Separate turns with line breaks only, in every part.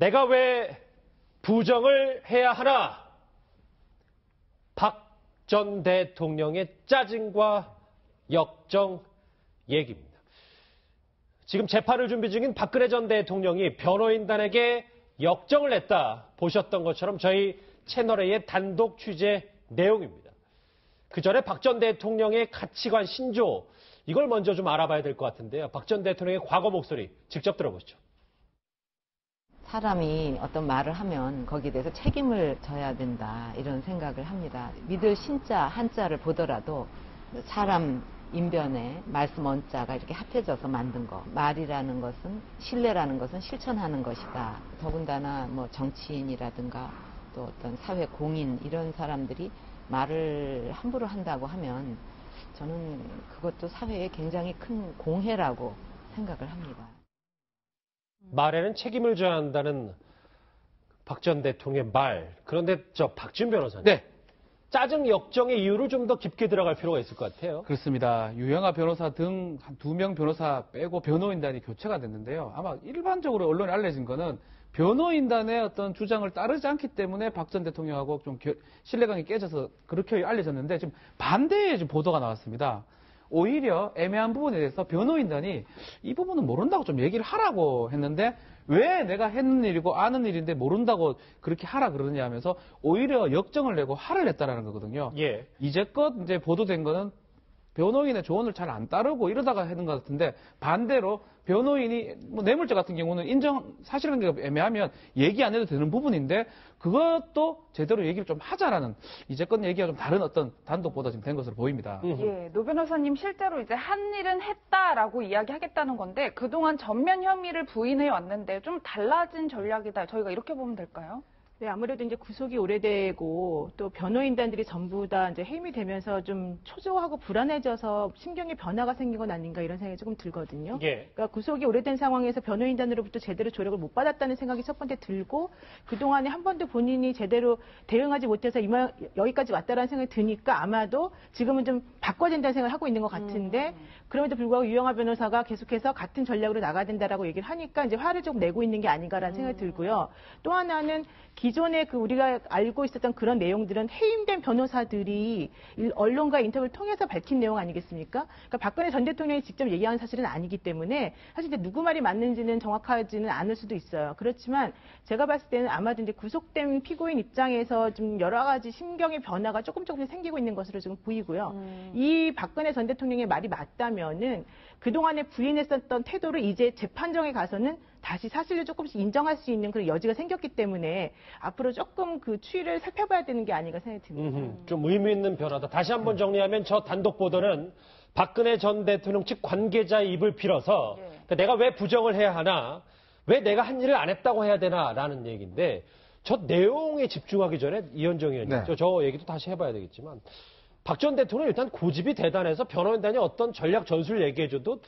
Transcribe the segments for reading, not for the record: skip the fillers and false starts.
내가 왜 부정을 해야 하나? 박 전 대통령의 짜증과 역정 얘기입니다. 지금 재판을 준비 중인 박근혜 전 대통령이 변호인단에게 역정을 냈다 보셨던 것처럼 저희 채널의 단독 취재 내용입니다. 그 전에 박 전 대통령의 가치관 신조, 이걸 먼저 좀 알아봐야 될 것 같은데요. 박 전 대통령의 과거 목소리 직접 들어보시죠.
사람이 어떤 말을 하면 거기에 대해서 책임을 져야 된다, 이런 생각을 합니다. 믿을 신자 한자를 보더라도 사람 인변에 말씀 언자가 이렇게 합해져서 만든 거, 말이라는 것은, 신뢰라는 것은 실천하는 것이다. 더군다나 뭐 정치인이라든가 또 어떤 사회 공인, 이런 사람들이 말을 함부로 한다고 하면 저는 그것도 사회에 굉장히 큰 공해라고 생각을 합니다.
말에는 책임을 져야 한다는 박 전 대통령의 말. 그런데 박지훈 변호사님.
네.
짜증 역정의 이유를 좀 더 깊게 들어갈 필요가 있을 것 같아요.
그렇습니다. 유영하 변호사 등 한 2명 변호사 빼고 변호인단이 교체가 됐는데요. 아마 일반적으로 언론에 알려진 거는 변호인단의 어떤 주장을 따르지 않기 때문에 박 전 대통령하고 좀 신뢰관이 깨져서 그렇게 알려졌는데 지금 반대의 지금 보도가 나왔습니다. 오히려 애매한 부분에 대해서 변호인단이 이 부분은 모른다고 좀 얘기를 하라고 했는데 왜 내가 했는 일이고 아는 일인데 모른다고 그렇게 하라 그러느냐 하면서 오히려 역정을 내고 화를 냈다라는 거거든요.
예.
이제껏 이제 보도된 거는 변호인의 조언을 잘 안 따르고 이러다가 했는 것 같은데 반대로 변호인이 뭐 뇌물죄 같은 경우는 사실관계가 애매하면 얘기 안 해도 되는 부분인데 그것도 제대로 얘기를 좀 하자라는 이제껏 얘기가 좀 다른 어떤 단독 보도 지금 된 것으로 보입니다.
예, 노 변호사님 실제로 이제 한 일은 했다라고 이야기하겠다는 건데 그동안 전면 혐의를 부인해 왔는데 좀 달라진 전략이다. 저희가 이렇게 보면 될까요?
네, 아무래도 이제 구속이 오래되고 또 변호인단들이 전부 다 이제 해임이 되면서 좀 초조하고 불안해져서 심경의 변화가 생긴 건 아닌가 이런 생각이 조금 들거든요.
예.
그러니까 구속이 오래된 상황에서 변호인단으로부터 제대로 조력을 못 받았다는 생각이 첫 번째 들고 그동안에 한 번도 본인이 제대로 대응하지 못해서 여기까지 왔다라는 생각이 드니까 아마도 지금은 좀 바꿔야 된다는 생각을 하고 있는 것 같은데 그럼에도 불구하고 유영하 변호사가 계속해서 같은 전략으로 나가야 된다라고 얘기를 하니까 이제 화를 좀 내고 있는 게 아닌가라는 생각이 들고요. 또 하나는 기존에 우리가 알고 있었던 그런 내용들은 해임된 변호사들이 언론과 인터뷰를 통해서 밝힌 내용 아니겠습니까? 그러니까 박근혜 전 대통령이 직접 얘기한 사실은 아니기 때문에 사실 이제 누구 말이 맞는지는 정확하지는 않을 수도 있어요. 그렇지만 제가 봤을 때는 아마도 이제 구속된 피고인 입장에서 좀 여러 가지 심경의 변화가 조금씩 생기고 있는 것으로 지금 보이고요. 이 박근혜 전 대통령의 말이 맞다면은 그동안에 부인했었던 태도를 이제 재판정에 가서는 다시 사실을 조금씩 인정할 수 있는 그런 여지가 생겼기 때문에 앞으로 조금 그 추이를 살펴봐야 되는 게 아닌가 생각이 듭니다.
좀 의미 있는 변화다. 다시 한번 정리하면 저 단독 보도는 박근혜 전 대통령 측 관계자의 입을 빌어서 그러니까 내가 왜 부정을 해야 하나, 왜 내가 한 일을 안 했다고 해야 되나라는 얘기인데 저 내용에 집중하기 전에 이현정 의원님,
네.
저 얘기도 다시 해봐야 되겠지만 박 전 대통령 일단 고집이 대단해서 변호인단이 어떤 전략 전술 얘기해줘도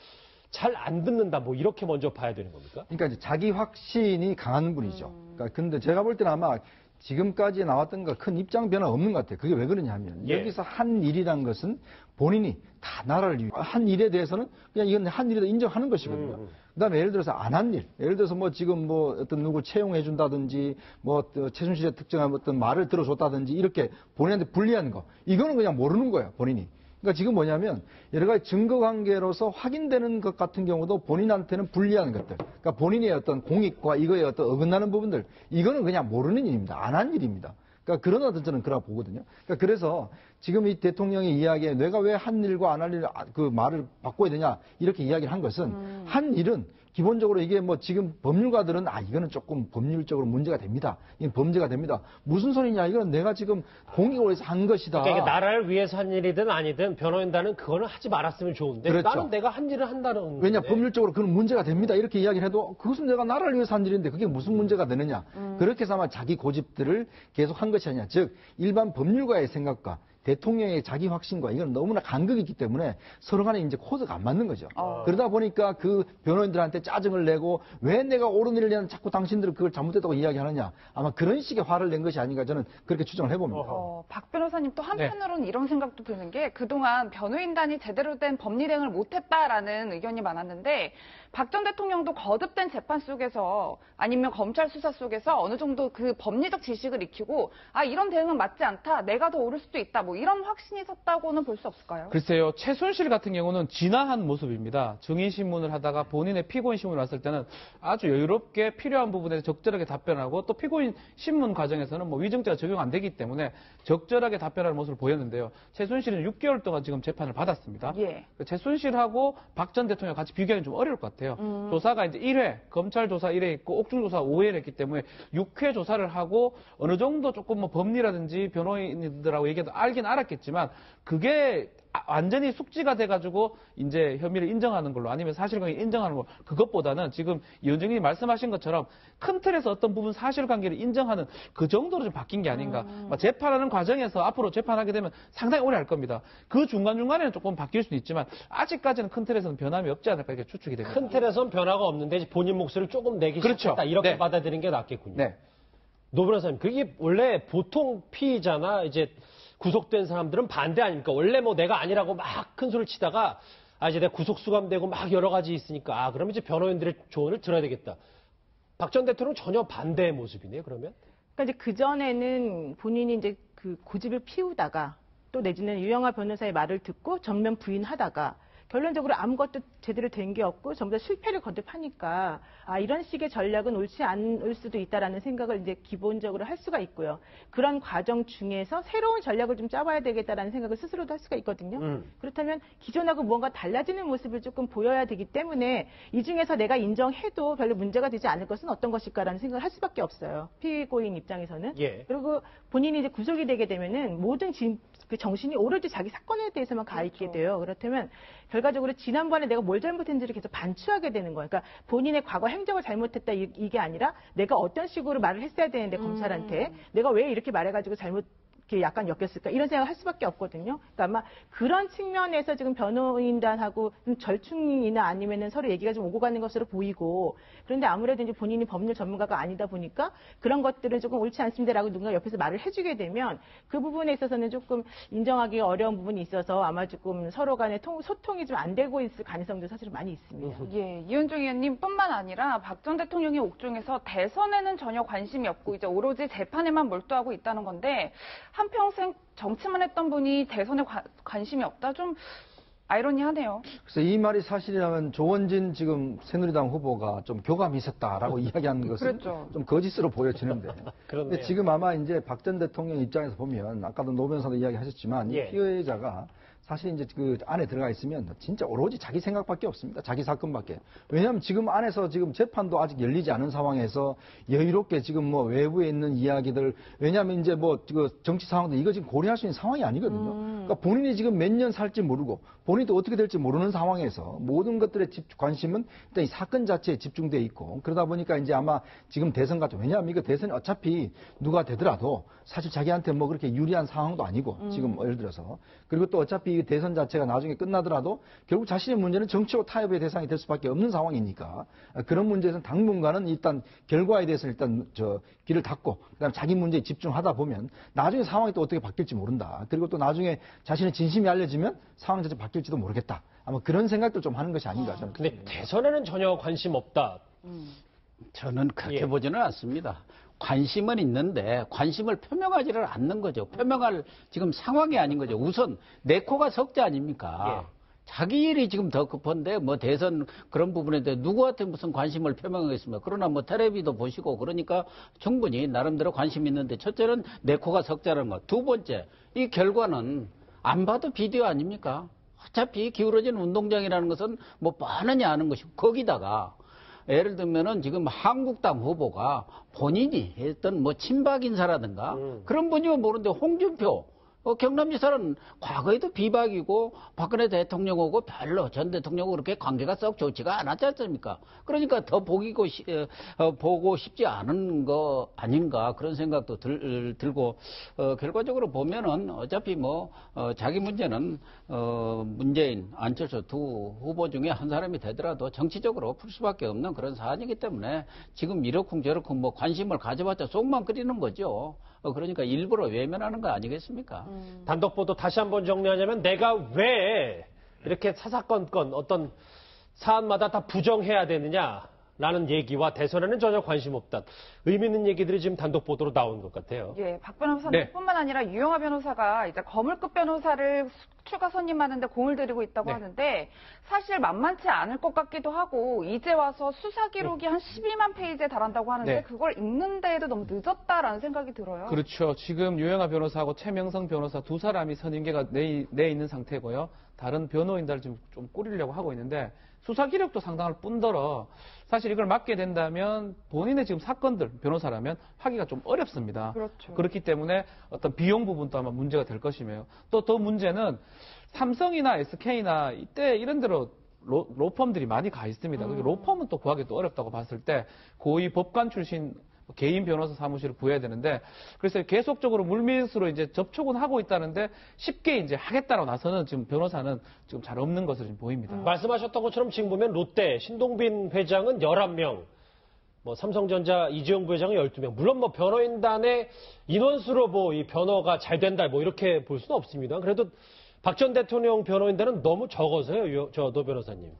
잘 안 듣는다, 뭐 이렇게 먼저 봐야 되는 겁니까?
그러니까 이제 자기 확신이 강한 분이죠. 그러니까 근데 제가 볼 때는 아마 지금까지 나왔던 거 큰 입장 변화 없는 것 같아요. 그게 왜 그러냐 하면 여기서 한 일이란 것은 본인이 다 나라를 위해 한 일에 대해서는 그냥 이건 한 일이다 인정하는 것이거든요. 그다음에 예를 들어서 안 한 일, 예를 들어서 뭐 지금 뭐 어떤 누구 채용해 준다든지 뭐 최순실의 특정한 어떤 말을 들어줬다든지 이렇게 본인한테 불리한 거, 이거는 그냥 모르는 거예요, 본인이. 그러니까 지금 뭐냐면 여러 가지 증거 관계로서 확인되는 것 같은 경우도 본인한테는 불리한 것들, 그러니까 본인의 어떤 공익과 이거에 어떤 어긋나는 부분들, 이거는 그냥 모르는 일입니다. 안 한 일입니다. 그러니까 그런 어떤 저는 그렇게 보거든요. 그러니까 그래서 지금 이 대통령의 이야기에 내가 왜 한 일과 안 할 일 그 말을 바꿔야 되냐 이렇게 이야기를 한 것은 한 일은 기본적으로 이게 뭐 지금 법률가들은 이거는 조금 법률적으로 문제가 됩니다. 이건 범죄가 됩니다. 무슨 소리냐? 이건 내가 지금 공익을 위해서 한 것이다.
그러니까 이게 나라를 위해서 한 일이든 아니든 변호인단은 그거는 하지 말았으면 좋은데
그렇죠.
나는 내가 한 일을 한다는
왜냐
건데.
법률적으로 그건 문제가 됩니다. 이렇게 이야기를 해도 그것은 내가 나라를 위해서 한 일인데 그게 무슨 문제가 되느냐. 그렇게 해서 아마 자기 고집들을 계속 한 것이 아니냐. 즉 일반 법률가의 생각과 대통령의 자기 확신과 이건 너무나 간극이 있기 때문에 서로 간에 이제 코드가 안 맞는 거죠. 그러다 보니까 그 변호인들한테 짜증을 내고 왜 내가 옳은 일을 내는 자꾸 당신들은 그걸 잘못했다고 이야기하느냐. 아마 그런 식의 화를 낸 것이 아닌가 저는 그렇게 추정을 해봅니다.
박 변호사님 또 한편으로는 이런 생각도 드는 게 그동안 변호인단이 제대로 된 법일행을 못했다라는 의견이 많았는데 박 전 대통령도 거듭된 재판 속에서 아니면 검찰 수사 속에서 어느 정도 그 법리적 지식을 익히고 이런 대응은 맞지 않다. 내가 더 옳을 수도 있다. 뭐 이런 확신이 섰다고는 볼 수 없을까요?
글쎄요. 최순실 같은 경우는 진화한 모습입니다. 증인신문을 하다가 본인의 피고인 신문을 왔을 때는 아주 여유롭게 필요한 부분에 적절하게 답변하고 또 피고인 신문 과정에서는 뭐 위증죄가 적용 안 되기 때문에 적절하게 답변하는 모습을 보였는데요. 최순실은 6개월 동안 지금 재판을 받았습니다.
예.
최순실하고 박 전 대통령 같이 비교하기는 좀 어려울 것 같아요. 조사가 이제 1회, 검찰 조사 1회 있고 옥중 조사 5회를 했기 때문에 6회 조사를 하고 어느 정도 조금 뭐 법리라든지 변호인들하고 얘기해도 알긴 알았겠지만 그게 완전히 숙지가 돼가지고 이제 혐의를 인정하는 걸로 아니면 사실관계 인정하는 거 그것보다는 지금 이현정님이 말씀하신 것처럼 큰 틀에서 어떤 부분 사실관계를 인정하는 그 정도로 좀 바뀐 게 아닌가. 재판하는 과정에서 앞으로 재판하게 되면 상당히 오래 할 겁니다. 그 중간중간에는 조금 바뀔 수는 있지만 아직까지는 큰 틀에서는 변함이 없지 않을까 이렇게 추측이 됩니다.
큰 틀에서는 변화가 없는데 본인 목소리를 조금 내기
그렇죠.
시작했다. 이렇게
네.
받아들이는 게 낫겠군요.
네.
노 변호사님, 그게 원래 보통 피의자나 이제 구속된 사람들은 반대 아닙니까? 원래 뭐 내가 아니라고 막 큰 소리를 치다가 이제 내가 구속 수감되고 막 여러 가지 있으니까 그러면 이제 변호인들의 조언을 들어야 되겠다. 박 전 대통령은 전혀 반대의 모습이네요. 그러면?
그러니까 이제 그 전에는 본인이 이제 그 고집을 피우다가 또 내지는 유영하 변호사의 말을 듣고 전면 부인하다가 결론적으로 아무것도 제대로 된 게 없고 전부 다 실패를 거듭하니까 이런 식의 전략은 옳지 않을 수도 있다라는 생각을 이제 기본적으로 할 수가 있고요. 그런 과정 중에서 새로운 전략을 좀 짜봐야 되겠다라는 생각을 스스로도 할 수가 있거든요. 그렇다면 기존하고 무언가 달라지는 모습을 조금 보여야 되기 때문에 이 중에서 내가 인정해도 별로 문제가 되지 않을 것은 어떤 것일까라는 생각을 할 수밖에 없어요. 피고인 입장에서는.
예.
그리고 본인이 이제 구속이 되게 되면은 모든 그 정신이 오로지 자기 사건에 대해서만 가 있게 돼요. 그렇다면 결과적으로 지난번에 내가 뭘 잘못했는지를 계속 반추하게 되는 거예요. 그러니까 본인의 과거 행적을 잘못했다 이게 아니라 내가 어떤 식으로 말을 했어야 되는데 검찰한테 내가 왜 이렇게 말해가지고 잘못 이렇게 약간 엮였을까 이런 생각을 할 수밖에 없거든요. 그러니까 아마 그런 측면에서 지금 변호인단하고 좀 절충이나 아니면은 서로 얘기가 좀 오고 가는 것으로 보이고 그런데 아무래도 이제 본인이 법률 전문가가 아니다 보니까 그런 것들은 조금 옳지 않습니다라고 누군가 옆에서 말을 해주게 되면 그 부분에 있어서는 조금 인정하기 어려운 부분이 있어서 아마 조금 서로 간의 소통이 좀 안 되고 있을 가능성도 사실 많이 있습니다.
예, 이현정 의원님뿐만 아니라 박 전 대통령이 옥중에서 대선에는 전혀 관심이 없고 이제 오로지 재판에만 몰두하고 있다는 건데 한평생 정치만 했던 분이 대선에 관심이 없다? 좀 아이러니하네요.
그래서 이 말이 사실이라면 조원진 지금 새누리당 후보가 좀 교감이 있었다라고 이야기하는 것은
그렇죠.
좀 거짓으로 보여지는데.
그렇네요.
근데 지금 아마 이제 박 전 대통령 입장에서 보면 아까도 노 변호사도 이야기하셨지만
예.
이 피해자가 사실 이제 그 안에 들어가 있으면 진짜 오로지 자기 생각밖에 없습니다. 자기 사건밖에. 왜냐하면 지금 안에서 지금 재판도 아직 열리지 않은 상황에서 여유롭게 지금 뭐 외부에 있는 이야기들 왜냐하면 이제 뭐 그 정치 상황도 이거 지금 고려할 수 있는 상황이 아니거든요. 그러니까 본인이 지금 몇 년 살지 모르고 본인도 어떻게 될지 모르는 상황에서 모든 것들의 관심은 일단 이 사건 자체에 집중돼 있고 그러다 보니까 이제 아마 지금 대선 같은 왜냐하면 이거 대선이 어차피 누가 되더라도 사실 자기한테 뭐 그렇게 유리한 상황도 아니고 지금 예를 들어서 그리고 또 어차피 이 대선 자체가 나중에 끝나더라도 결국 자신의 문제는 정치로 타협의 대상이 될 수밖에 없는 상황이니까 그런 문제에서는 당분간은 일단 결과에 대해서 일단 귀를 닫고 그다음에 자기 문제에 집중하다 보면 나중에 상황이 또 어떻게 바뀔지 모른다. 그리고 또 나중에 자신의 진심이 알려지면 상황 자체 바뀔지도 모르겠다. 아마 그런 생각도 좀 하는 것이 아닌가 저는.
근데 대선에는 전혀 관심 없다.
저는 그렇게
예.
보지는 않습니다. 관심은 있는데 관심을 표명하지를 않는 거죠. 표명할 지금 상황이 아닌 거죠. 우선 내 코가 석자 아닙니까?
예.
자기 일이 지금 더 급한데 뭐 대선 그런 부분에 대해 누구한테 무슨 관심을 표명하겠습니까? 그러나 뭐 텔레비도 보시고 그러니까 충분히 나름대로 관심이 있는데 첫째는 내 코가 석자라는 것. 두 번째 이 결과는 안 봐도 비디오 아닙니까? 어차피 기울어진 운동장이라는 것은 뭐 뻔하니 아는 것이고 거기다가 예를 들면은 지금 한국당 후보가 본인이 했던 뭐 친박 인사라든가 그런 분이면 모르는데 홍준표 경남지사는 과거에도 비박이고 박근혜 대통령하고 별로 전 대통령하고 그렇게 관계가 썩 좋지가 않았지 않습니까? 그러니까 더 보고 싶지 않은 거 아닌가 그런 생각도 들고 결과적으로 보면은 어차피 뭐 자기 문제는 문재인, 안철수 두 후보 중에 한 사람이 되더라도 정치적으로 풀 수밖에 없는 그런 사안이기 때문에 지금 이러쿵저러쿵 뭐 관심을 가져봤자 속만 끓이는 거죠. 그러니까 일부러 외면하는 거 아니겠습니까?
단독 보도 다시 한번 정리하자면 내가 왜 이렇게 사사건건 어떤 사안마다 다 부정해야 되느냐라는 얘기와 대선에는 전혀 관심 없다. 의미 있는 얘기들이 지금 단독 보도로 나온 것 같아요.
예, 박 변호사님
네.
뿐만 아니라 유영하 변호사가 이제 거물급 변호사를 추가 선임하는데 공을 들이고 있다고
네.
하는데 사실 만만치 않을 것 같기도 하고 이제 와서 수사 기록이 한 12만 페이지에 달한다고 하는데
네.
그걸 읽는 데에도 너무 늦었다라는 생각이 들어요.
그렇죠. 지금 유영하 변호사하고 최명성 변호사 두 사람이 선임계가 내 있는 상태고요. 다른 변호인들을 지금 좀 꾸리려고 하고 있는데 수사 기록도 상당할 뿐더러 사실 이걸 맡게 된다면 본인의 지금 사건들 변호사라면 하기가 좀 어렵습니다.
그렇죠.
그렇기 때문에 어떤 비용 부분도 아마 문제가 될 것이며 또 더 문제는 삼성이나 SK나 이때 이런 데로 로펌들이 많이 가 있습니다. 로펌은 또 구하기 또 어렵다고 봤을 때 고위 법관 출신 개인 변호사 사무실을 구해야 되는데 그래서 계속적으로 물밑으로 이제 접촉은 하고 있다는데 쉽게 이제 하겠다고 나서는 지금 변호사는 지금 잘 없는 것으로 지금 보입니다.
말씀하셨던 것처럼 지금 보면 롯데 신동빈 회장은 11명, 뭐 삼성전자 이재용 부회장은 12명. 물론 뭐 변호인단의 인원수로 뭐 이 변호가 잘 된다 뭐 이렇게 볼 수는 없습니다. 그래도 박 전 대통령 변호인단은 너무 적어서요, 노 변호사님.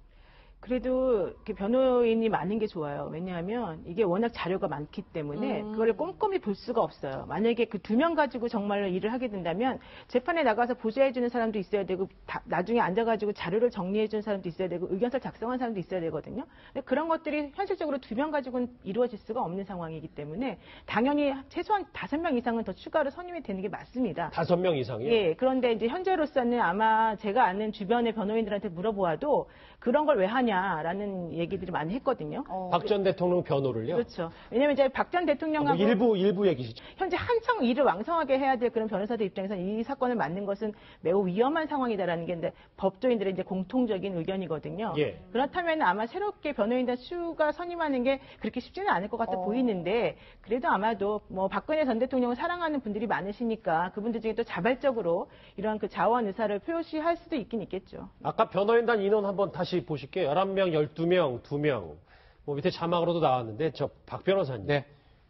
그래도 이렇게 변호인이 많은 게 좋아요. 왜냐하면 이게 워낙 자료가 많기 때문에 그거를 꼼꼼히 볼 수가 없어요. 만약에 그 2명 가지고 정말로 일을 하게 된다면 재판에 나가서 보좌해주는 사람도 있어야 되고 나중에 앉아가지고 자료를 정리해주는 사람도 있어야 되고 의견서 작성한 사람도 있어야 되거든요. 근데 그런 것들이 현실적으로 2명 가지고는 이루어질 수가 없는 상황이기 때문에 당연히 최소한 5명 이상은 더 추가로 선임이 되는 게 맞습니다.
5명 이상이요?
예, 그런데 이제 현재로서는 아마 제가 아는 주변의 변호인들한테 물어보아도 그런 걸 왜 하냐라는 얘기들이 많이 했거든요.
박 전 대통령 변호를요?
그렇죠. 왜냐하면 이제 박 전 대통령하고
일부 얘기시죠.
현재 한창 일을 왕성하게 해야 될 그런 변호사들 입장에서는 이 사건을 맡는 것은 매우 위험한 상황이다라는 게 이제 법조인들의 이제 공통적인 의견이거든요.
예.
그렇다면 아마 새롭게 변호인단 추가 선임하는 게 그렇게 쉽지는 않을 것 같아 보이는데 그래도 아마도 뭐 박근혜 전 대통령을 사랑하는 분들이 많으시니까 그분들 중에 또 자발적으로 이러한 그 자원 의사를 표시할 수도 있긴 있겠죠.
아까 변호인단 인원 한번 다시 보실게요. 11명, 12명, 2명. 뭐 밑에 자막으로도 나왔는데 저 박 변호사님.
네.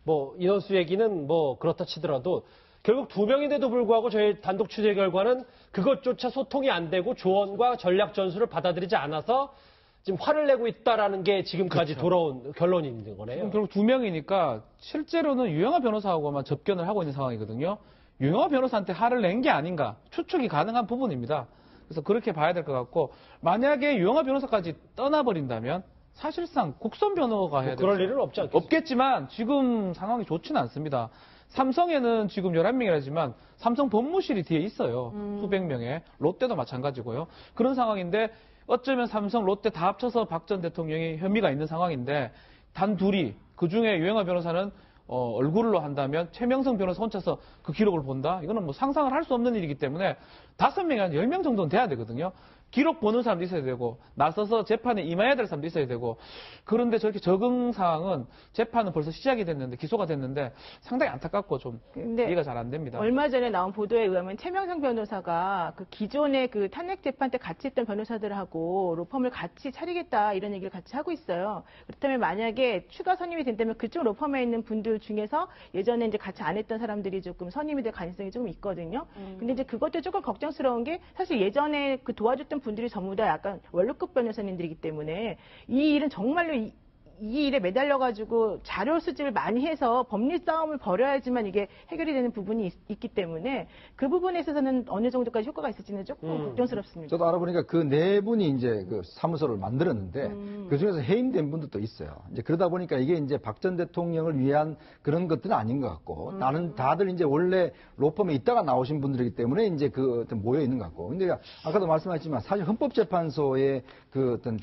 뭐 인원수 얘기는 뭐 그렇다 치더라도 결국 2명인데도 불구하고 저희 단독 취재 결과는 그것조차 소통이 안 되고 조언과 전략 전술을 받아들이지 않아서 지금 화를 내고 있다라는 게 지금까지 돌아온 결론이 있는 거네요.
지금 결국 2명이니까 실제로는 유영하 변호사하고만 접견을 하고 있는 상황이거든요. 유영하 변호사한테 화를 낸 게 아닌가 추측이 가능한 부분입니다. 그래서 그렇게 봐야 될 것 같고 만약에 유영하 변호사까지 떠나버린다면 사실상 국선 변호가 해야
그럴
되죠.
일은 없지 않겠습니까?
없겠지만 지금 상황이 좋지는 않습니다. 삼성에는 지금 11명이라지만 삼성 법무실이 뒤에 있어요. 수백 명의. 롯데도 마찬가지고요. 그런 상황인데 어쩌면 삼성, 롯데 다 합쳐서 박 전 대통령이 혐의가 있는 상황인데 단 둘이 그중에 유영하 변호사는 얼굴로 한다면 최명성 변호사 혼자서 그 기록을 본다? 이거는 뭐 상상을 할 수 없는 일이기 때문에 5명이 한 10명 정도는 돼야 되거든요. 기록 보는 사람도 있어야 되고 나서서 재판에 임해야 될 사람도 있어야 되고 그런데 저렇게 적응 사항은 재판은 벌써 시작이 됐는데 기소가 됐는데 상당히 안타깝고 좀
근데
이해가 잘 안 됩니다.
얼마 전에 나온 보도에 의하면 최명성 변호사가 그 기존의 그 탄핵 재판 때 같이 했던 변호사들하고 로펌을 같이 차리겠다 이런 얘기를 같이 하고 있어요. 그렇다면 만약에 추가 선임이 된다면 그쪽 로펌에 있는 분들 중에서 예전에 이제 같이 안 했던 사람들이 조금 선임이 될 가능성이 좀 있거든요. 근데 이제 그것도 조금 걱정스러운 게 사실 예전에 그 도와줬던 분들이 전부 다 약간 원로급 변호사님들이기 때문에 이 일은 정말로 이 일에 매달려가지고 자료 수집을 많이 해서 법리 싸움을 벌여야지만 이게 해결이 되는 부분이 있기 때문에 그 부분에 있어서는 어느 정도까지 효과가 있을지는 조금 걱정스럽습니다.
저도 알아보니까 그 네 분이 이제 그 사무소를 만들었는데 그 중에서 해임된 분들도 있어요. 이제 그러다 보니까 이게 이제 박 전 대통령을 위한 그런 것들은 아닌 것 같고 나는 다들 이제 원래 로펌에 있다가 나오신 분들이기 때문에 이제 그 어떤 모여 있는 것 같고. 근데 아까도 말씀하셨지만 사실 헌법재판소의 그 어떤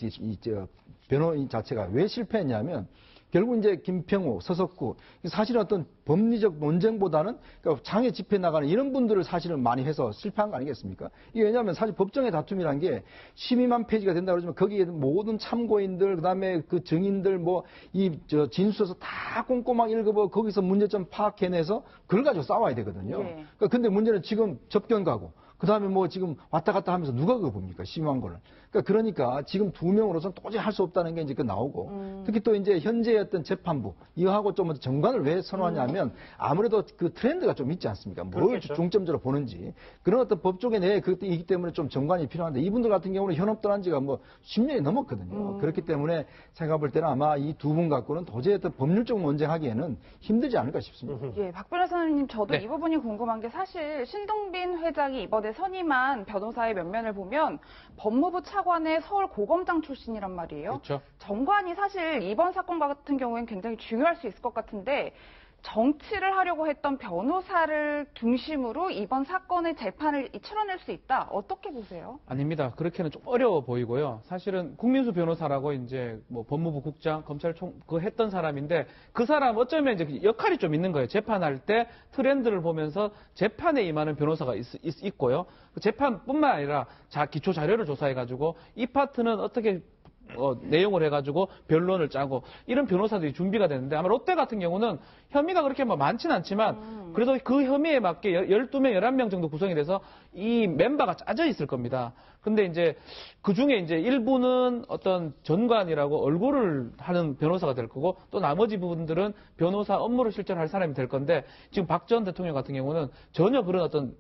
변호인 자체가 왜 실패했냐면 결국 이제 김평우, 서석구 사실은 어떤 법리적 논쟁보다는 그러니까 장애 집회 나가는 이런 분들을 사실은 많이 해서 실패한 거 아니겠습니까? 이게 왜냐하면 사실 법정의 다툼이란 게 12만 페이지가 된다고 그러지만 거기에 모든 참고인들 그다음에 그 증인들 뭐 이 진술서 다 꼼꼼하게 읽어보고 거기서 문제점 파악해내서 그걸 가지고 싸워야 되거든요.
네.
그러니까 근데 문제는 지금 접견 가고 그 다음에 뭐 지금 왔다 갔다 하면서 누가 그거 봅니까? 심한 거를. 그러니까 지금 2명으로서는 도저히 할 수 없다는 게 이제 나오고 특히 또 이제 현재 어떤 재판부 이거하고 좀 정관을 왜 선호하냐면 아무래도 그 트렌드가 좀 있지 않습니까? 뭘
그렇겠죠.
중점적으로 보는지 그런 어떤 법조계 내에 그이기 때문에 좀 정관이 필요한데 이분들 같은 경우는 현업 떠난 지가 뭐 10년이 넘었거든요. 그렇기 때문에 제가 볼 때는 아마 이 두 분 갖고는 도저히 어떤 법률적 논쟁하기에는 힘들지 않을까 싶습니다.
예, 박 변호사님, 저도
네.
이 부분이 궁금한 게 사실 신동빈 회장이 이번에 선임한 변호사의 면면을 보면 법무부 차관의 서울고검장 출신이란 말이에요.
그렇죠.
정관이 사실 이번 사건 같은 경우에는 굉장히 중요할 수 있을 것 같은데 정치를 하려고 했던 변호사를 중심으로 이번 사건의 재판을 치러낼 수 있다. 어떻게 보세요?
아닙니다. 그렇게는 좀 어려워 보이고요. 사실은 국민수 변호사라고 이제 뭐 법무부 국장, 검찰총 그 했던 사람인데 그 사람 어쩌면 이제 역할이 좀 있는 거예요. 재판할 때 트렌드를 보면서 재판에 임하는 변호사가 있고요. 그 재판뿐만 아니라 기초 자료를 조사해가지고 이 파트는 어떻게 내용을 해가지고 변론을 짜고 이런 변호사들이 준비가 되는데 아마 롯데 같은 경우는 혐의가 그렇게 많지는 않지만 그래도 그 혐의에 맞게 12명, 11명 정도 구성이 돼서 이 멤버가 짜져 있을 겁니다. 근데 이제 그 중에 이제 일부는 어떤 전관이라고 얼굴을 하는 변호사가 될 거고 또 나머지 부분들은 변호사 업무를 실제로 할 사람이 될 건데 지금 박 전 대통령 같은 경우는 전혀 그런 어떤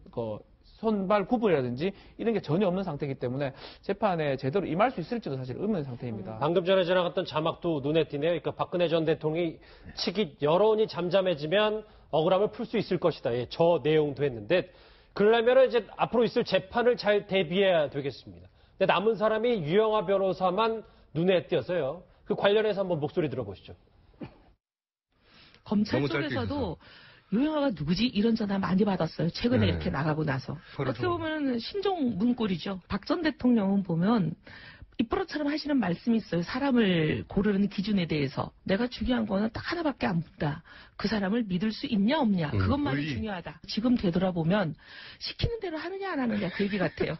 손발 구분이라든지 이런 게 전혀 없는 상태이기 때문에 재판에 제대로 임할 수 있을지도 사실 의문의 상태입니다.
방금 전에 지나갔던 자막도 눈에 띄네요. 그러니까 박근혜 전 대통령이 측이 여론이 잠잠해지면 억울함을 풀 수 있을 것이다. 예, 저 내용도 했는데 그러려면 이제 앞으로 있을 재판을 잘 대비해야 되겠습니다. 근데 남은 사람이 유영하 변호사만 눈에 띄어서요. 그 관련해서 한번 목소리 들어보시죠.
검찰 쪽에서도 유영하가 누구지? 이런 전화 많이 받았어요. 최근에
네.
이렇게 나가고 나서.
그렇죠.
어떻게 보면 신종 문골이죠. 박 전 대통령은 보면 입버릇처럼 하시는 말씀이 있어요. 사람을 고르는 기준에 대해서. 내가 중요한 거는 딱 하나밖에 안 본다. 그 사람을 믿을 수 있냐 없냐. 그것만이
의리.
중요하다. 지금 되돌아보면 시키는 대로 하느냐 안 하느냐 그 얘기 같아요.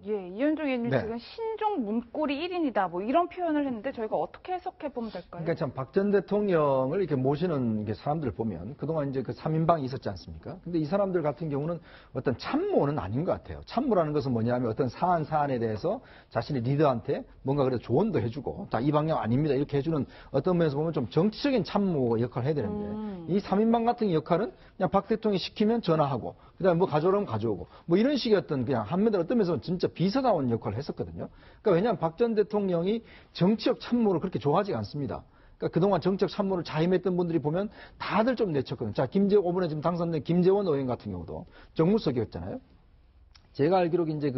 예, 이현종 의원님
네.
지금 신종 문고리 1인이다. 뭐 이런 표현을 했는데 저희가 어떻게 해석해 보면 될까요?
그러니까 참 박 전 대통령을 이렇게 모시는 게 사람들을 보면 그동안 이제 그 3인방이 있었지 않습니까? 근데 이 사람들 같은 경우는 어떤 참모는 아닌 것 같아요. 참모라는 것은 뭐냐면 어떤 사안에 대해서 자신의 리더한테 뭔가 그래도 조언도 해주고 자, 이 방향 아닙니다. 이렇게 해주는 어떤 면에서 보면 좀 정치적인 참모 역할을 해야 되는데 이 3인방 같은 역할은 그냥 박 대통령이 시키면 전화하고 그다음에 뭐 가져오라면 가져오고 뭐 이런 식의 어떤 그냥 한마디로 어떤 면에서 진짜 비서다운 역할을 했었거든요. 그러니까 왜냐하면 박 전 대통령이 정치적 참모를 그렇게 좋아하지 않습니다. 그러니까 그동안 정치적 참모를 자임했던 분들이 보면 다들 좀 내쳤거든요. 자, 이번에 지금 당선된 김재원 의원 같은 경우도 정무석이었잖아요. 제가 알기로 이제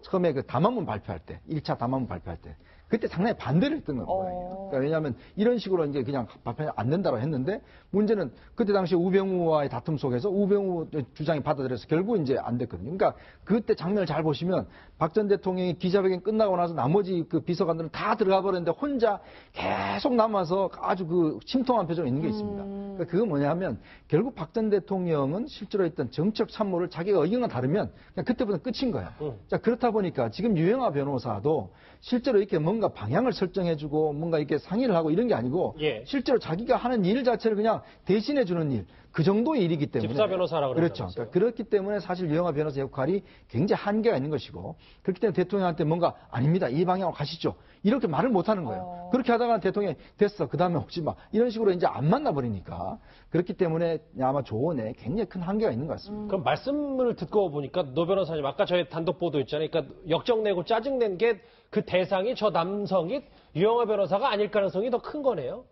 처음에 담화문 발표할 때, 1차 담화문 발표할 때, 그때 상당히 반대를 했던 거예요. 그러니까 왜냐하면 이런 식으로 이제 그냥 발표 안 된다고 했는데 문제는 그때 당시 우병우와의 다툼 속에서 우병우 주장이 받아들여서 결국 이제 안 됐거든요. 그러니까 그때 장면을 잘 보시면 박 전 대통령이 기자회견 끝나고 나서 나머지 그 비서관들은 다 들어가 버렸는데 혼자 계속 남아서 아주 침통한 표정이 있는 게 있습니다. 그러니까 그거 뭐냐면 결국 박 전 대통령은 실제로 있던 정책 참모를 자기가 의견과 다르면 그냥 그때부터 끝인 거야. 자, 그렇다 보니까 지금 유영하 변호사도 실제로 이렇게 뭔가 방향을 설정해주고 뭔가 이렇게 상의를 하고 이런 게 아니고
예.
실제로 자기가 하는 일 자체를 그냥 대신해주는 일, 그 정도의 일이기 때문에
집사 변호사라고
그렇죠.
그러잖아요.
그러니까 그렇기 때문에 사실 유영하 변호사 역할이 굉장히 한계가 있는 것이고 그렇기 때문에 대통령한테 뭔가 아닙니다. 이 방향으로 가시죠. 이렇게 말을 못 하는 거예요. 그렇게 하다가 대통령이 됐어. 그 다음에 혹시 막 이런 식으로 이제 안 만나버리니까 그렇기 때문에 아마 조언에 굉장히 큰 한계가 있는 것 같습니다.
그럼 말씀을 듣고 보니까 노 변호사님 아까 저희 단독 보도 있잖아요. 그러니까 역정내고 짜증낸 게 그 대상이 저 남성이 유영하 변호사가 아닐 가능성이 더 큰 거네요.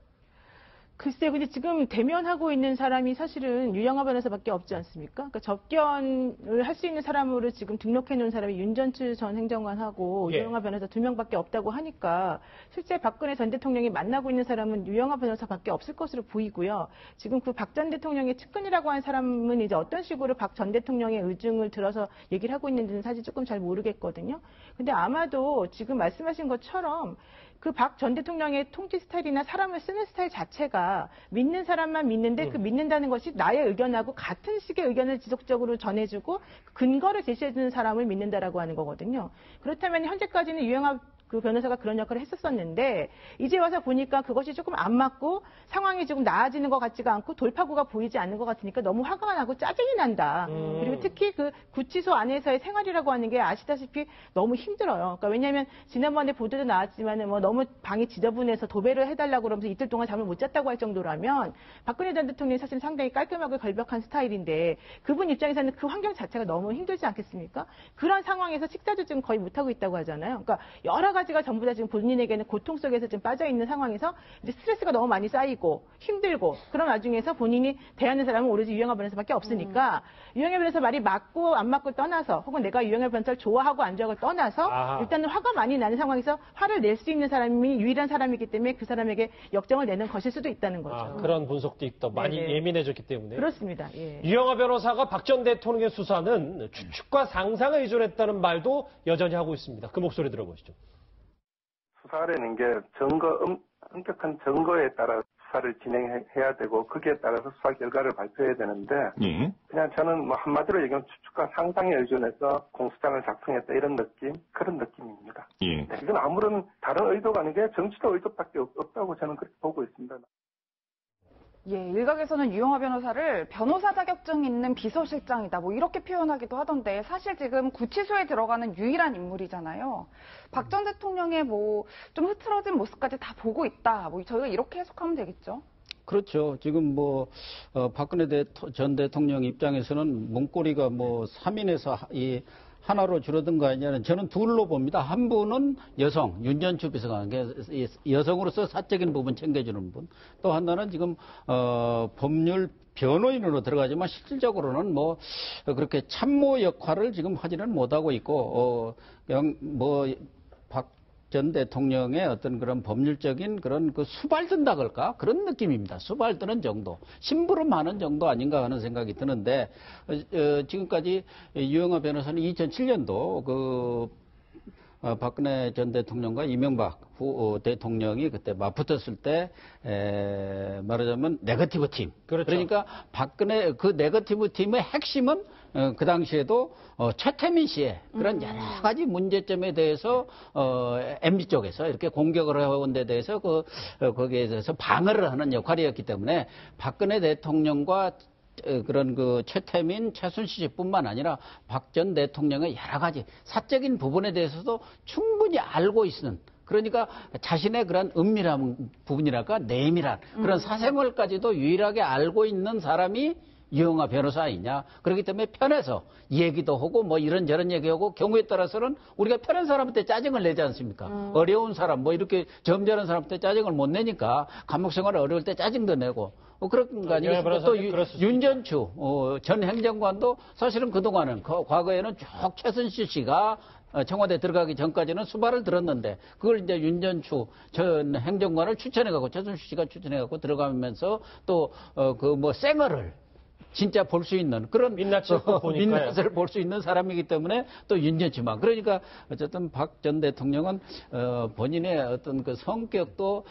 글쎄요, 근데 지금 대면하고 있는 사람이 사실은 유영하 변호사밖에 없지 않습니까? 그러니까 접견을 할 수 있는 사람으로 지금 등록해 놓은 사람이 윤전추 전 행정관하고
예.
유영하 변호사 2명밖에 없다고 하니까 실제 박근혜 전 대통령이 만나고 있는 사람은 유영하 변호사밖에 없을 것으로 보이고요. 지금 그 박 전 대통령의 측근이라고 한 사람은 이제 어떤 식으로 박 전 대통령의 의중을 들어서 얘기를 하고 있는지는 사실 조금 잘 모르겠거든요. 근데 아마도 지금 말씀하신 것처럼 그 박 전 대통령의 통치 스타일이나 사람을 쓰는 스타일 자체가 믿는 사람만 믿는데 그 믿는다는 것이 나의 의견하고 같은 식의 의견을 지속적으로 전해주고 근거를 제시해주는 사람을 믿는다라고 하는 거거든요. 그렇다면 현재까지는 유영하 그 변호사가 그런 역할을 했었었는데 이제 와서 보니까 그것이 조금 안 맞고 상황이 조금 나아지는 것 같지가 않고 돌파구가 보이지 않는 것 같으니까 너무 화가 나고 짜증이 난다. 그리고 특히 그 구치소 안에서의 생활이라고 하는 게 아시다시피 너무 힘들어요. 그러니까 왜냐하면 지난번에 보도도 나왔지만은 뭐 너무 방이 지저분해서 도배를 해달라고 그러면서 이틀 동안 잠을 못 잤다고 할 정도라면 박근혜 전 대통령이 사실 상당히 깔끔하고 결벽한 스타일인데 그분 입장에서는 그 환경 자체가 너무 힘들지 않겠습니까? 그런 상황에서 식사도 지금 거의 못하고 있다고 하잖아요. 그러니까 여러 가지가 전부 다 지금 본인에게는 고통 속에서 지금 빠져 있는 상황에서 이제 스트레스가 너무 많이 쌓이고 힘들고 그런 와중에서 본인이 대하는 사람은 오로지 유영하 변호사밖에 없으니까 유영하 변호사 말이 맞고 안 맞고 떠나서 혹은 내가 유영하 변호사를 좋아하고 안 좋아하고 떠나서 일단은 화가 많이 나는 상황에서 화를 낼 수 있는 사람이 유일한 사람이기 때문에 그 사람에게 역정을 내는 것일 수도 있다는 거죠.
그런 분석도 있다. 많이
네네.
예민해졌기 때문에.
그렇습니다. 예.
유영하 변호사가 박 전 대통령의 수사는 추측과 상상에 의존했다는 말도 여전히 하고 있습니다. 그 목소리 들어보시죠.
수사라는 게 엄격한 증거에 따라 수사를 진행해야 되고 거기에 따라서 수사 결과를 발표해야 되는데 그냥 저는 뭐 한마디로 얘기하면 추측과 상상에 의존해서 공소장을 작성했다 이런 느낌 그런 느낌입니다. 네, 이건 아무런 다른 의도가 아닌 게 정치적 의도밖에 없다고 저는 그렇게 보고 있습니다.
예, 일각에서는 유영하 변호사를 변호사 자격증 있는 비서실장이다, 뭐 이렇게 표현하기도 하던데 사실 지금 구치소에 들어가는 유일한 인물이잖아요. 박 전 대통령의 뭐 좀 흐트러진 모습까지 다 보고 있다, 뭐 저희가 이렇게 해석하면 되겠죠?
그렇죠. 지금 뭐 박근혜 전 대통령 입장에서는 문고리가 뭐 3인에서 하나로 줄어든 거 아니냐는 저는 둘로 봅니다. 한 분은 여성, 윤전추 비서관, 여성으로서 사적인 부분 챙겨주는 분. 또 하나는 지금 법률 변호인으로 들어가지만 실질적으로는 뭐 그렇게 참모 역할을 지금 하지는 못하고 있고 박 전 대통령의 어떤 그런 법률적인 그런 그 수발든다 그럴까? 그런 느낌입니다. 수발드는 정도. 심부름하는 정도 아닌가 하는 생각이 드는데, 지금까지 유영하 변호사는 2007년도 박근혜 전 대통령과 이명박 대통령이 그때 맞붙었을 때 말하자면 네거티브 팀.
그렇죠.
그러니까 박근혜 그 네거티브 팀의 핵심은 그 당시에도 최태민 씨의 그런 여러 가지 문제점에 대해서 MB 쪽에서 이렇게 공격을 해온 데 대해서 거기에 대해서 방어를 하는 역할이었기 때문에 박근혜 대통령과 그런 그 최태민, 최순실 씨뿐만 아니라 박 전 대통령의 여러 가지 사적인 부분에 대해서도 충분히 알고 있는, 그러니까 자신의 그런 은밀한 부분이랄까 내밀한 그런 사생활까지도 유일하게 알고 있는 사람이 유영하 변호사 아니냐. 그렇기 때문에 편해서 얘기도 하고 뭐 이런저런 얘기하고 경우에 따라서는 우리가 편한 사람한테 짜증을 내지 않습니까? 어려운 사람 뭐 이렇게 점잖은 사람한테 짜증을 못 내니까 감옥 생활이 어려울 때 짜증도 내고 그런 거 아니겠습니까? 또 윤전추 전 행정관도 사실은 그동안은 과거에는 쭉 최순실 씨가 청와대 들어가기 전까지는 수발을 들었는데 그걸 이제 윤전추 전 행정관을 추천해갖고 최순실 씨가 추천해갖고 들어가면서 또 생얼을 진짜 볼 수 있는 그런
민낯을
볼 수 있는 사람이기 때문에 또 윤전추만. 그러니까 어쨌든 박 전 대통령은 본인의 어떤 그 성격도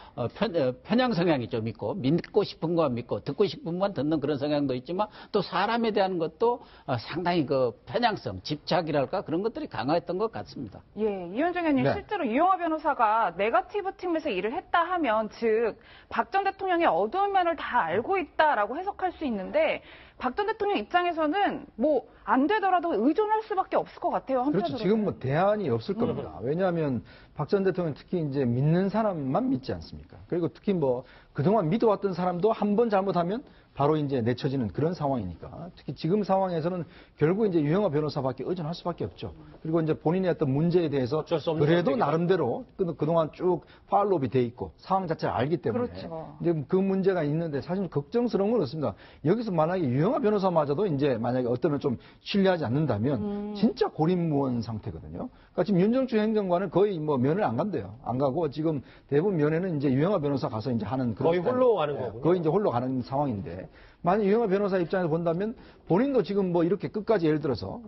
편향 성향이 좀 있고 믿고 싶은 거 믿고 듣고 싶은 건 듣는 그런 성향도 있지만 또 사람에 대한 것도 상당히 그 편향성, 집착이랄까 그런 것들이 강했던 것 같습니다.
예, 이현정 의원님
네.
실제로 유영하 변호사가 네거티브 팀에서 일을 했다 하면 즉 박 전 대통령의 어두운 면을 다 알고 있다라고 해석할 수 있는데 박 전 대통령 입장에서는 뭐 안 되더라도 의존할 수밖에 없을 것 같아요. 한편으로는.
그렇죠. 지금 뭐 대안이 없을 겁니다. 왜냐하면 박 전 대통령 특히 이제 믿는 사람만 믿지 않습니까? 그리고 특히 뭐 그동안 믿어왔던 사람도 한 번 잘못하면 바로 이제 내쳐지는 그런 상황이니까 특히 지금 상황에서는 결국 이제 유영하 변호사밖에 의존할 수밖에 없죠. 그리고 이제 본인의 어떤 문제에 대해서
어쩔 수 없는
그래도
선택이다.
나름대로 그동안 쭉 팔로업이 돼 있고 상황 자체를 알기 때문에
그렇죠.
이제 그 문제가 있는데 사실 걱정스러운 건 없습니다. 여기서 만약에 유영하 변호사마저도 이제 만약에 어떤을 좀 신뢰하지 않는다면 진짜 고립무원 상태거든요. 그러니까 지금 윤정추 행정관은 거의 뭐 면을 안 간대요. 안 가고 지금 대부분 면회는 이제 유영하 변호사 가서 이제 하는 그런
거의
스타일.
홀로 가는 거군요.
거의 이제 홀로 가는 상황인데 만약 유영하 변호사 입장에서 본다면 본인도 지금 뭐 이렇게 끝까지 예를 들어서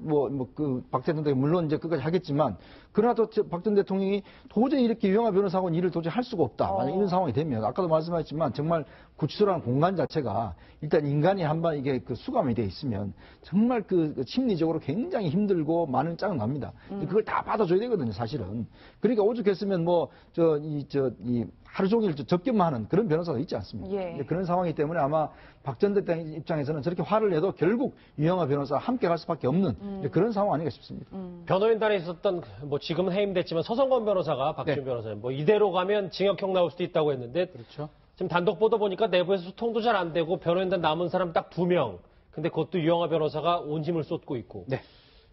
박 대통령이 물론 이제 끝까지 하겠지만 그러나 또 박 전 대통령이 도저히 이렇게 유영하 변호사하고는 일을 도저히 할 수가 없다. 만약 이런 상황이 되면 아까도 말씀하셨지만 정말 구치소라는 공간 자체가 일단 인간이 한번 이게 그 수감이 돼 있으면 정말 그 심리적으로 굉장히 힘들고 많은 짜증 납니다. 그걸 다 받아줘야 되거든요, 사실은. 그러니까 오죽했으면 이 하루 종일 접견만 하는 그런 변호사가 있지 않습니까?
예.
그런 상황이기 때문에 아마 박 전 대통령 입장에서는 저렇게 화를 내도 결국 유영하 변호사와 함께 갈 수밖에 없는 그런 상황 아닌가 싶습니다.
변호인단에 있었던 지금은 해임됐지만 서성건 변호사가 박지훈 변호사님 이대로 가면 징역형 나올 수도 있다고 했는데
그렇죠.
지금 단독 보도 보니까 내부에서 소통도 잘 안 되고 변호인단 남은 사람 딱 2명. 근데 그것도 유영하 변호사가 온 힘을 쏟고 있고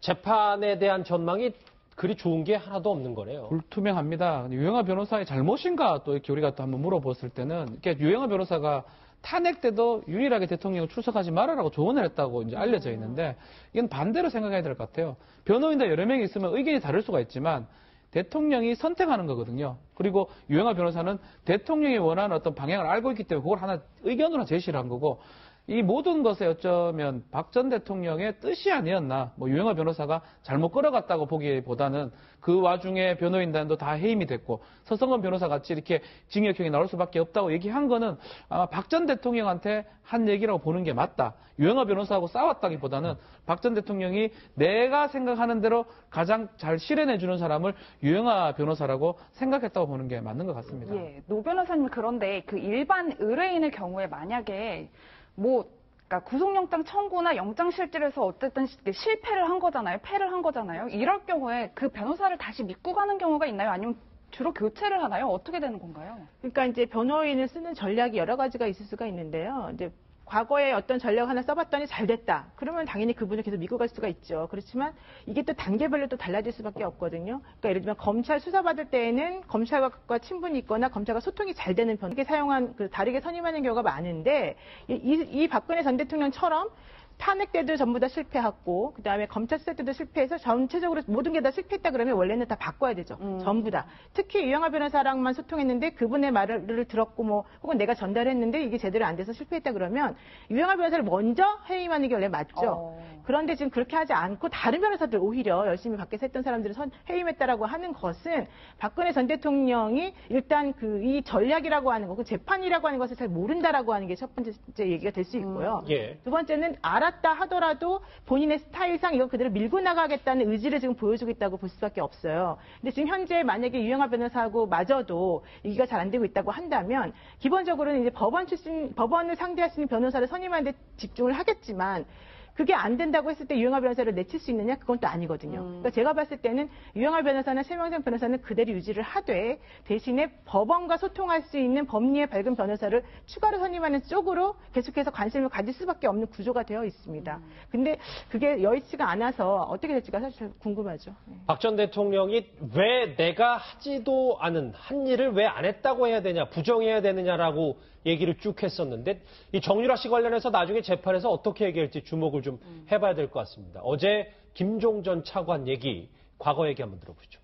재판에 대한 전망이 그리 좋은 게 하나도 없는 거네요.
불투명합니다. 유영하 변호사의 잘못인가 또 이렇게 우리가 또 한번 물어봤을 때는 유영하 변호사가 탄핵 때도 유일하게 대통령을 출석하지 말아라고 조언을 했다고 이제 알려져 있는데 이건 반대로 생각해야 될 것 같아요. 변호인단 여러 명이 있으면 의견이 다를 수가 있지만 대통령이 선택하는 거거든요. 그리고 유영하 변호사는 대통령이 원하는 어떤 방향을 알고 있기 때문에 그걸 하나 의견으로 제시를 한 거고 이 모든 것에 어쩌면 박 전 대통령의 뜻이 아니었나, 유영하 변호사가 잘못 끌어갔다고 보기보다는 그 와중에 변호인단도 다 해임이 됐고 서성건 변호사 같이 이렇게 징역형이 나올 수밖에 없다고 얘기한 거는 아마 박 전 대통령한테 한 얘기라고 보는 게 맞다. 유영하 변호사하고 싸웠다기보다는 박 전 대통령이 내가 생각하는 대로 가장 잘 실현해주는 사람을 유영하 변호사라고 생각했다고 보는 게 맞는 것 같습니다.
예, 노 변호사님 그런데 그 일반 의뢰인의 경우에 만약에 그러니까 구속영장 청구나 영장실질에서 어쨌든 실패를 한 거잖아요. 패를 한 거잖아요. 이럴 경우에 그 변호사를 다시 믿고 가는 경우가 있나요? 아니면 주로 교체를 하나요? 어떻게 되는 건가요?
그러니까 이제 변호인을 쓰는 전략이 여러 가지가 있을 수가 있는데요. 이제 과거에 어떤 전략 하나 써봤더니 잘 됐다. 그러면 당연히 그분을 계속 믿고 갈 수가 있죠. 그렇지만 이게 또 단계별로 또 달라질 수밖에 없거든요. 그러니까 예를 들면 검찰 수사받을 때에는 검찰과 친분이 있거나 검찰과 소통이 잘 되는 변호사에게 사용한 다르게 선임하는 경우가 많은데 이 박근혜 전 대통령처럼 탄핵 때도 전부 다 실패했고 그다음에 검찰 수사 때도 실패해서 전체적으로 모든 게 다 실패했다 그러면 원래는 다 바꿔야 되죠. 전부 다. 특히 유영하 변호사랑만 소통했는데 그분의 말을 들었고 혹은 내가 전달했는데 이게 제대로 안 돼서 실패했다 그러면 유영하 변호사를 먼저 해임하는 게 원래 맞죠. 그런데 지금 그렇게 하지 않고 다른 변호사들 오히려 열심히 밖에서 했던 사람들을 해임했다라고 하는 것은 박근혜 전 대통령이 일단 이 전략이라고 하는 거, 그 재판이라고 하는 것을 잘 모른다라고 하는 게 첫 번째 얘기가 될 수 있고요. 두 번째는 알았다 하더라도 본인의 스타일상 이거 그대로 밀고 나가겠다는 의지를 지금 보여주고 있다고 볼 수밖에 없어요. 근데 지금 현재 만약에 유영하 변호사하고 마저도 얘기가 잘 안 되고 있다고 한다면 기본적으로는 이제 법원을 상대할 수 있는 변호사를 선임하는 데 집중을 하겠지만 그게 안 된다고 했을 때 유영하 변호사를 내칠 수 있느냐? 그건 또 아니거든요. 그러니까 제가 봤을 때는 유영하 변호사나 최명선 변호사는 그대로 유지를 하되 대신에 법원과 소통할 수 있는 법리에 밝은 변호사를 추가로 선임하는 쪽으로 계속해서 관심을 가질 수밖에 없는 구조가 되어 있습니다. 근데 그게 여의치가 않아서 어떻게 될지가 사실 궁금하죠.
박 전 대통령이 왜 내가 하지도 않은 한 일을 왜 안 했다고 해야 되냐, 부정해야 되느냐라고 얘기를 쭉 했었는데 이 정유라 씨 관련해서 나중에 재판에서 어떻게 얘기할지 주목을 좀 해봐야 될 것 같습니다. 어제 김종 전 차관 얘기, 과거 얘기 한번 들어보죠.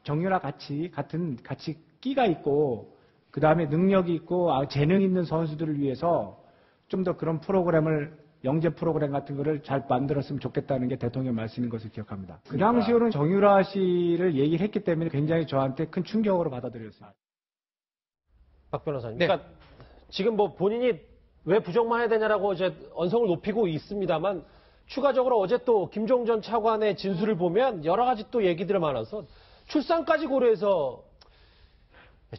정유라 같이 끼가 있고 그다음에 능력이 있고 재능 있는 선수들을 위해서 좀 더 그런 프로그램을 영재 프로그램 같은 거를 잘 만들었으면 좋겠다는 게 대통령 말씀인 것을 기억합니다. 그 당시로는 정유라 씨를 얘기를 했기 때문에 굉장히 저한테 큰 충격으로 받아들였습니다.
박 변호사님. 그러니까 지금 본인이 왜 부정만 해야 되냐라고 이제 언성을 높이고 있습니다만 추가적으로 어제 또 김종 전 차관의 진술을 보면 여러 가지 또 얘기들이 많아서 출산까지 고려해서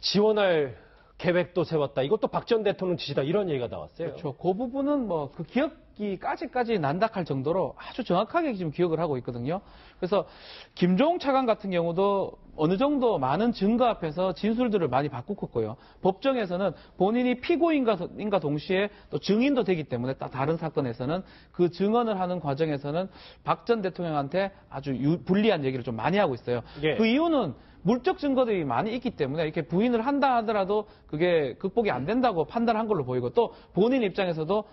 지원할 계획도 세웠다. 이것도 박 전 대통령 지시다. 이런 얘기가 나왔어요.
그렇죠. 그 부분은 그 기억기까지 난닥할 정도로 아주 정확하게 지금 기억을 하고 있거든요. 그래서 김종 차관 같은 경우도 어느 정도 많은 증거 앞에서 진술들을 많이 바꾸었고요. 법정에서는 본인이 피고인과 동시에 또 증인도 되기 때문에 다른 사건에서는 그 증언을 하는 과정에서는 박 전 대통령한테 아주 불리한 얘기를 좀 많이 하고 있어요. 그 이유는 물적 증거들이 많이 있기 때문에 이렇게 부인을 한다 하더라도 그게 극복이 안 된다고 판단한 걸로 보이고 또 본인 입장에서도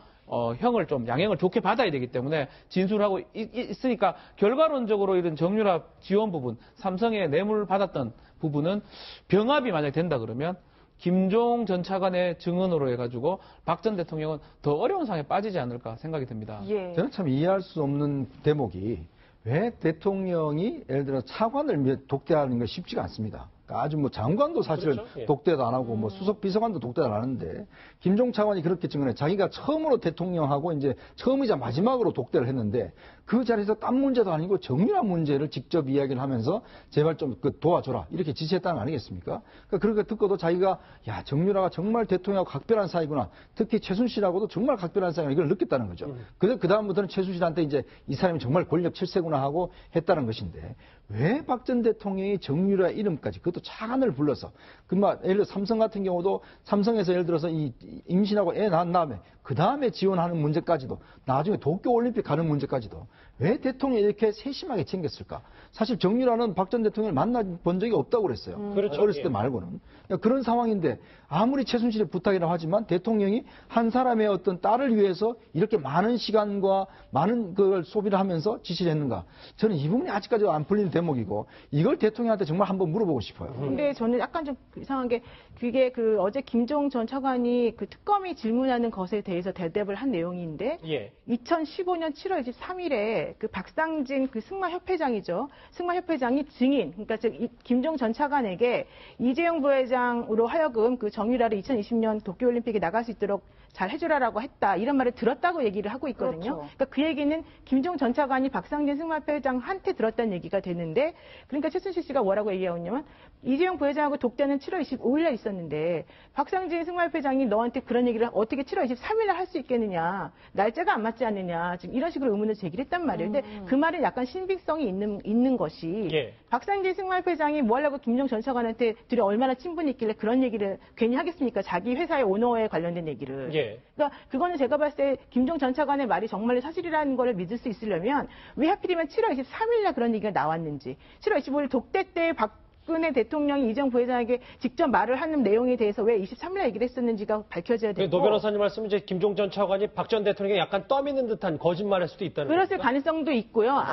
양형을 좋게 받아야 되기 때문에 진술하고 있으니까 결과론적으로 이런 정유라 지원 부분, 삼성에 뇌물 받았던 부분은 병합이 만약에 된다 그러면 김종 전 차관의 증언으로 해가지고 박 전 대통령은 더 어려운 상황에 빠지지 않을까 생각이 듭니다.
예.
저는 참 이해할 수 없는 대목이 왜 대통령이 예를 들어 차관을 독대하는 게 쉽지가 않습니다. 그러니까 아주 뭐 장관도 사실은
그렇죠. 예.
독대도 안 하고 뭐 수석 비서관도 독대도 안 하는데 김종 차관이 그렇게 증언해 자기가 처음으로 대통령하고 이제 처음이자 마지막으로 독대를 했는데 그 자리에서 딴 문제도 아니고 정유라 문제를 직접 이야기를 하면서 제발 좀 도와줘라 이렇게 지시했다는 거 아니겠습니까? 그러니까 그렇게 듣고도 자기가 야 정유라가 정말 대통령하고 각별한 사이구나. 특히 최순실하고도 정말 각별한 사이구나 이걸 느꼈다는 거죠. 그 다음부터는 최순실한테 이제 이 사람이 정말 권력 칠세구나 하고 했다는 것인데 왜 박 전 대통령이 정유라 이름까지 그것도 차관을 불러서 예를 들어 삼성 같은 경우도 삼성에서 예를 들어서 이 임신하고 애 낳은 다음에 그 다음에 지원하는 문제까지도 나중에 도쿄올림픽 가는 문제까지도 왜 대통령이 이렇게 세심하게 챙겼을까? 사실 정유라는 박 전 대통령을 만나본 적이 없다고 그랬어요.
그렇죠.
어렸을 때
예.
말고는. 그런 상황인데 아무리 최순실의 부탁이라고 하지만 대통령이 한 사람의 어떤 딸을 위해서 이렇게 많은 시간과 많은 그걸 소비를 하면서 지시를 했는가? 저는 이 부분이 아직까지 안 풀리는 대목이고 이걸 대통령한테 정말 한번 물어보고 싶어요.
근데 저는 약간 좀 이상한 게 그게 어제 김종 전 차관이 그 특검이 질문하는 것에 대해서 대답을 한 내용인데
예.
2015년 7월 23일에 그 박상진 그 승마협회장이죠. 승마협회장이 증인, 그러니까 김종 전 차관에게 이재용 부회장으로 하여금 그 정유라를 2020년 도쿄올림픽에 나갈 수 있도록 잘 해주라라고 했다. 이런 말을 들었다고 얘기를 하고 있거든요.
그렇죠.
그러니까 그 얘기는 김종 전 차관이 박상진 승마협회장한테 들었다는 얘기가 되는데 그러니까 최순실 씨가 뭐라고 얘기하냐면 이재용 부회장하고 독대는 7월 25일날 있었는데 박상진 승마협회장이 너한테 그런 얘기를 어떻게 7월 23일날 할 수 있겠느냐. 날짜가 안 맞지 않느냐. 지금 이런 식으로 의문을 제기를 했단 말이에요. 근데 그 말은 약간 신빙성이 있는 것이
예.
박상진 승마협회장이 뭐 하려고 김종 전 차관한테 둘이 얼마나 친분이 있길래 그런 얘기를 괜히 하겠습니까? 자기 회사의 오너에 관련된 얘기를.
예.
그러니까 그거는 제가 봤을 때 김종 전 차관의 말이 정말 사실이라는 걸 믿을 수 있으려면 왜 하필이면 7월 23일날 그런 얘기가 나왔는지 7월 25일 독대 때 박근혜 대통령이 이재용 부회장에게 직접 말을 하는 내용에 대해서 왜 23일날 얘기를 했었는지가 밝혀져야 되고
노 변호사님 말씀은 이제 김종 전 차관이 박 전 대통령이 약간 떠미는 듯한 거짓말할 수도 있다는
그랬을
겁니까?
가능성도 있고요.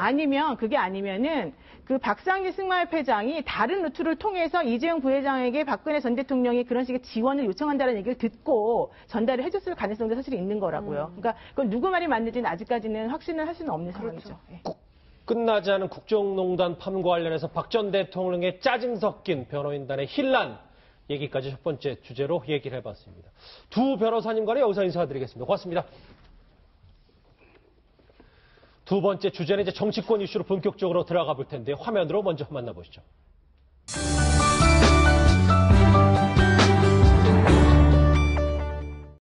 그게 아니면은 그 박상진 승마협회장이 다른 루트를 통해서 이재용 부회장에게 박근혜 전 대통령이 그런 식의 지원을 요청한다는 얘기를 듣고 전달을 해줬을 가능성도 사실 있는 거라고요. 그러니까 그건 누구 말이 맞는지는 아직까지는 확신을 할 수는 없는 상황이죠. 예.
끝나지 않은 국정농단 파문과 관련해서 박 전 대통령의 짜증 섞인 변호인단의 혼란 얘기까지 첫 번째 주제로 얘기를 해봤습니다. 두 변호사님과는 여기서 인사드리겠습니다. 고맙습니다. 두 번째 주제는 이제 정치권 이슈로 본격적으로 들어가 볼 텐데 화면으로 먼저 만나보시죠.